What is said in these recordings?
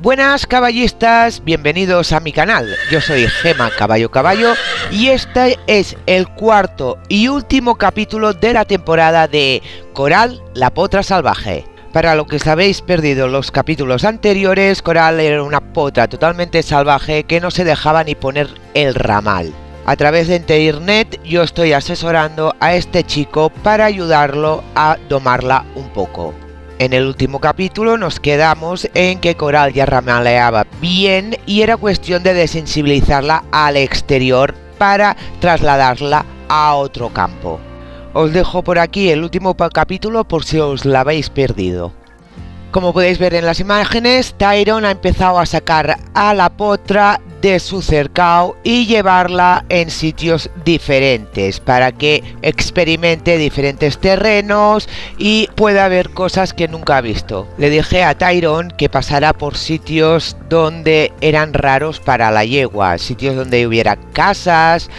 Buenas caballistas, bienvenidos a mi canal. Yo soy Gema Caballo y este es el cuarto y último capítulo de la temporada de Coral, la potra salvaje. Para lo que os habéis perdido los capítulos anteriores, Coral era una potra totalmente salvaje que no se dejaba ni poner el ramal. A través de internet yo estoy asesorando a este chico para ayudarlo a domarla un poco. En el último capítulo nos quedamos en que Coral ya ramaleaba bien y era cuestión de desensibilizarla al exterior para trasladarla a otro campo. Os dejo por aquí el último capítulo por si os lo habéis perdido. Como podéis ver en las imágenes, Tyron ha empezado a sacar a la potra de su cercado y llevarla en sitios diferentes para que experimente diferentes terrenos y pueda ver cosas que nunca ha visto. Le dije a Tyron que pasara por sitios donde eran raros para la yegua, sitios donde hubiera casas,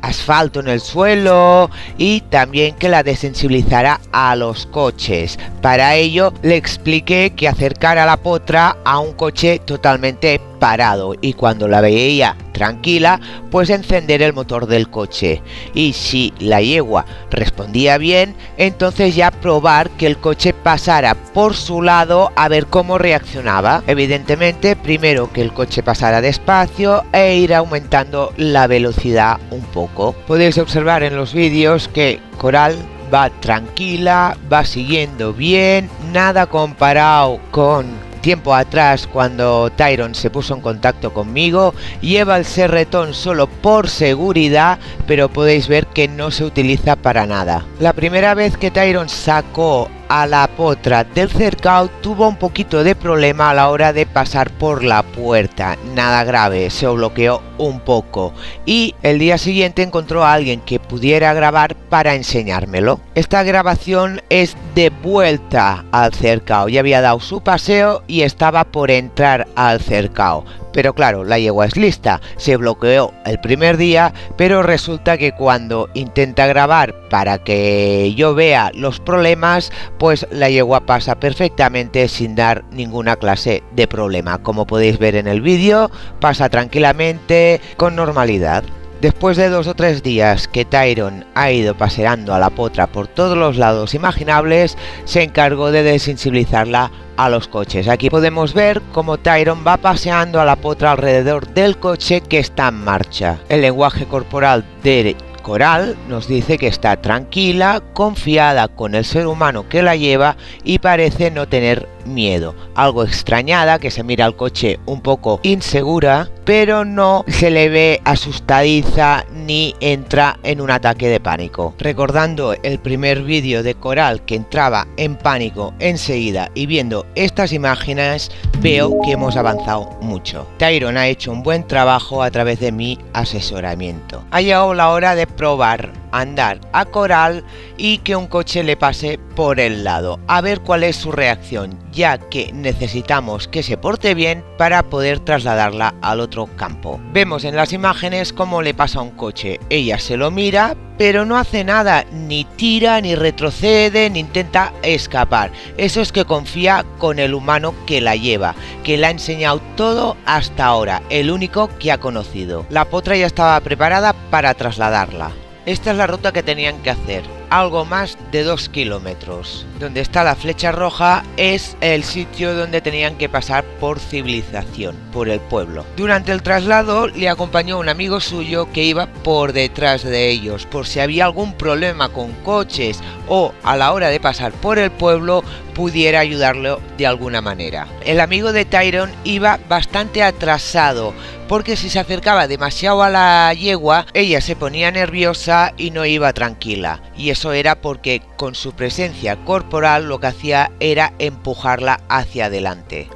asfalto en el suelo y también que la desensibilizara a los coches. Para ello le expliqué que acercara a la potra a un coche totalmente parado y cuando la veía tranquila, pues encender el motor del coche, y si la yegua respondía bien, entonces ya probar que el coche pasara por su lado a ver cómo reaccionaba. Evidentemente primero que el coche pasara despacio e ir aumentando la velocidad un poco. Podéis observar en los vídeos que Coral va tranquila, va siguiendo bien, nada comparado con tiempo atrás cuando Tyron se puso en contacto conmigo. Lleva el serretón solo por seguridad, pero podéis ver que no se utiliza para nada. La primera vez que Tyron sacó a la potra del cercado tuvo un poquito de problema a la hora de pasar por la puerta, nada grave, se bloqueó un poco y el día siguiente encontró a alguien que pudiera grabar para enseñármelo. Esta grabación es de vuelta al cercado, ya había dado su paseo y estaba por entrar al cercado. Pero claro, la yegua es lista, se bloqueó el primer día, pero resulta que cuando intenta grabar para que yo vea los problemas, pues la yegua pasa perfectamente sin dar ninguna clase de problema. Como podéis ver en el vídeo, pasa tranquilamente, con normalidad. Después de 2 o 3 días que Tyron ha ido paseando a la potra por todos los lados imaginables, se encargó de desensibilizarla a los coches. Aquí podemos ver cómo Tyron va paseando a la potra alrededor del coche que está en marcha. El lenguaje corporal de Coral nos dice que está tranquila, confiada con el ser humano que la lleva y parece no tener miedo. Algo extrañada, que se mira al coche un poco insegura, pero no se le ve asustadiza ni entra en un ataque de pánico. Recordando el primer vídeo de Coral que entraba en pánico enseguida y viendo estas imágenes veo que hemos avanzado mucho. Tyron ha hecho un buen trabajo a través de mi asesoramiento. Ha llegado la hora de probar andar a Coral y que un coche le pase por el lado, a ver cuál es su reacción, ya que necesitamos que se porte bien para poder trasladarla al otro campo. Vemos en las imágenes cómo le pasa a un coche, ella se lo mira pero no hace nada, ni tira, ni retrocede, ni intenta escapar. Eso es que confía con el humano que la lleva, que le ha enseñado todo hasta ahora, el único que ha conocido. La potra ya estaba preparada para trasladarla. Esta es la ruta que tenían que hacer, algo más de 2 kilómetros. Donde está la flecha roja es el sitio donde tenían que pasar por civilización, por el pueblo. Durante el traslado le acompañó un amigo suyo que iba por detrás de ellos, por si había algún problema con coches o a la hora de pasar por el pueblo pudiera ayudarlo de alguna manera. El amigo de Tyron iba bastante atrasado, porque si se acercaba demasiado a la yegua, ella se ponía nerviosa y no iba tranquila, y eso era porque con su presencia corporal lo que hacía era empujarla hacia adelante.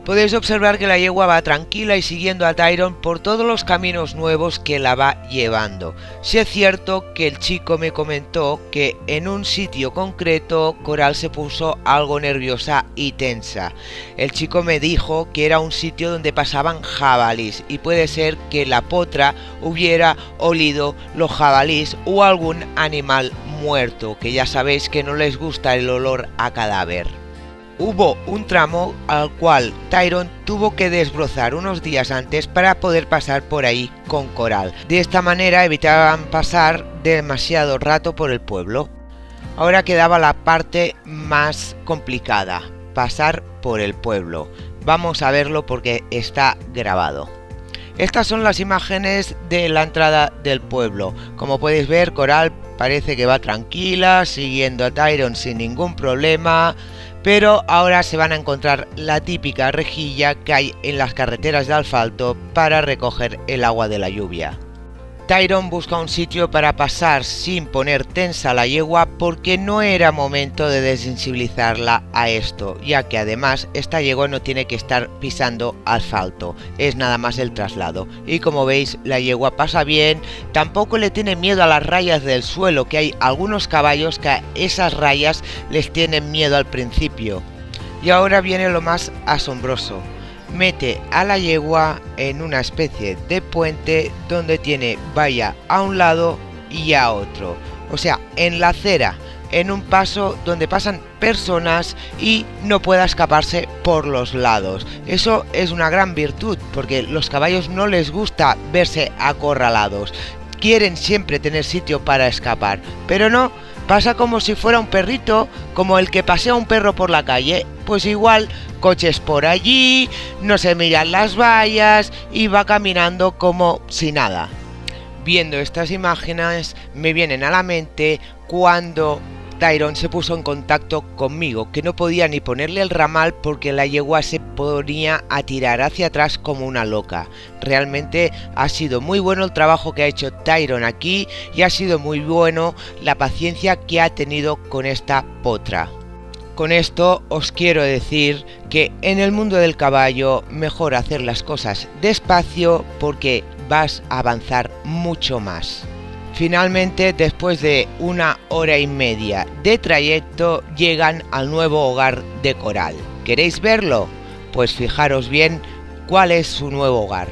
Podéis observar que la yegua va tranquila y siguiendo a Tyron por todos los caminos nuevos que la va llevando. Sí es cierto que el chico me comentó que en un sitio concreto Coral se puso algo nerviosa y tensa. El chico me dijo que era un sitio donde pasaban jabalís y puede ser que la potra hubiera olido los jabalís o algún animal muerto, que ya sabéis que no les gusta el olor a cadáver. Hubo un tramo al cual Tyron tuvo que desbrozar unos días antes para poder pasar por ahí con Coral. De esta manera evitaban pasar demasiado rato por el pueblo. Ahora quedaba la parte más complicada, pasar por el pueblo. Vamos a verlo porque está grabado. Estas son las imágenes de la entrada del pueblo. Como podéis ver, Coral parece que va tranquila, siguiendo a Tyron sin ningún problema. Pero ahora se van a encontrar la típica rejilla que hay en las carreteras de asfalto para recoger el agua de la lluvia. Tyron busca un sitio para pasar sin poner tensa la yegua porque no era momento de desensibilizarla a esto, ya que además esta yegua no tiene que estar pisando asfalto, es nada más el traslado. Y como veis, la yegua pasa bien, tampoco le tiene miedo a las rayas del suelo, que hay algunos caballos que a esas rayas les tienen miedo al principio. Y ahora viene lo más asombroso. Mete a la yegua en una especie de puente donde tiene valla a un lado y a otro, o sea, en la acera, en un paso donde pasan personas y no pueda escaparse por los lados. Eso es una gran virtud porque los caballos no les gusta verse acorralados, quieren siempre tener sitio para escapar, pero no. Pasa como si fuera un perrito, como el que pasea un perro por la calle, pues igual, coches por allí, no se miran las vallas y va caminando como si nada. Viendo estas imágenes me vienen a la mente cuando Tyron se puso en contacto conmigo, que no podía ni ponerle el ramal porque la yegua se ponía a tirar hacia atrás como una loca. Realmente ha sido muy bueno el trabajo que ha hecho Tyron aquí y ha sido muy bueno la paciencia que ha tenido con esta potra. Con esto os quiero decir que en el mundo del caballo mejor hacer las cosas despacio porque vas a avanzar mucho más. Finalmente, después de 1 hora y media de trayecto, llegan al nuevo hogar de Coral. ¿Queréis verlo? Pues fijaros bien cuál es su nuevo hogar.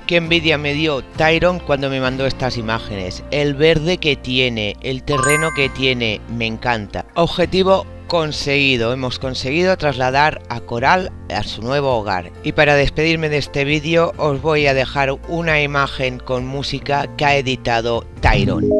Qué envidia me dio Tyron cuando me mandó estas imágenes. El verde que tiene, el terreno que tiene, me encanta. Objetivo conseguido, hemos conseguido trasladar a Coral a su nuevo hogar. Y para despedirme de este vídeo os voy a dejar una imagen con música que ha editado Tyron.